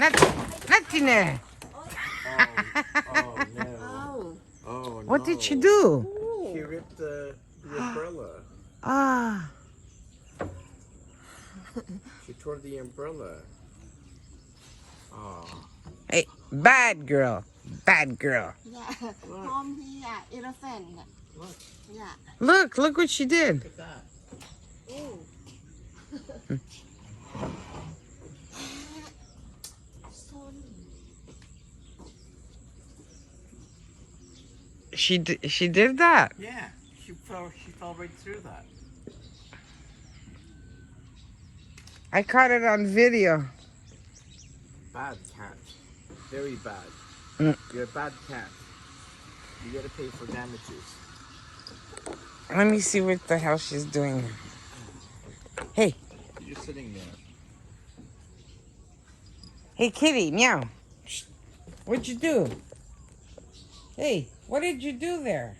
Nothing there. Oh no. Oh no. What did she do? She ripped the umbrella. Ah. She tore the umbrella. Oh. Hey, bad girl. Bad girl. Yeah. Mom, he elephant. Look. Yeah. Look what she did. Look at that. Ooh. She did that. Yeah. She fell right through that. I caught it on video. Bad cat. Very bad. Mm. You're a bad cat. You gotta pay for damages. Let me see what the hell she's doing. Hey. You're just sitting there. Hey, kitty, meow. Shh. What'd you do? Hey, what did you do there?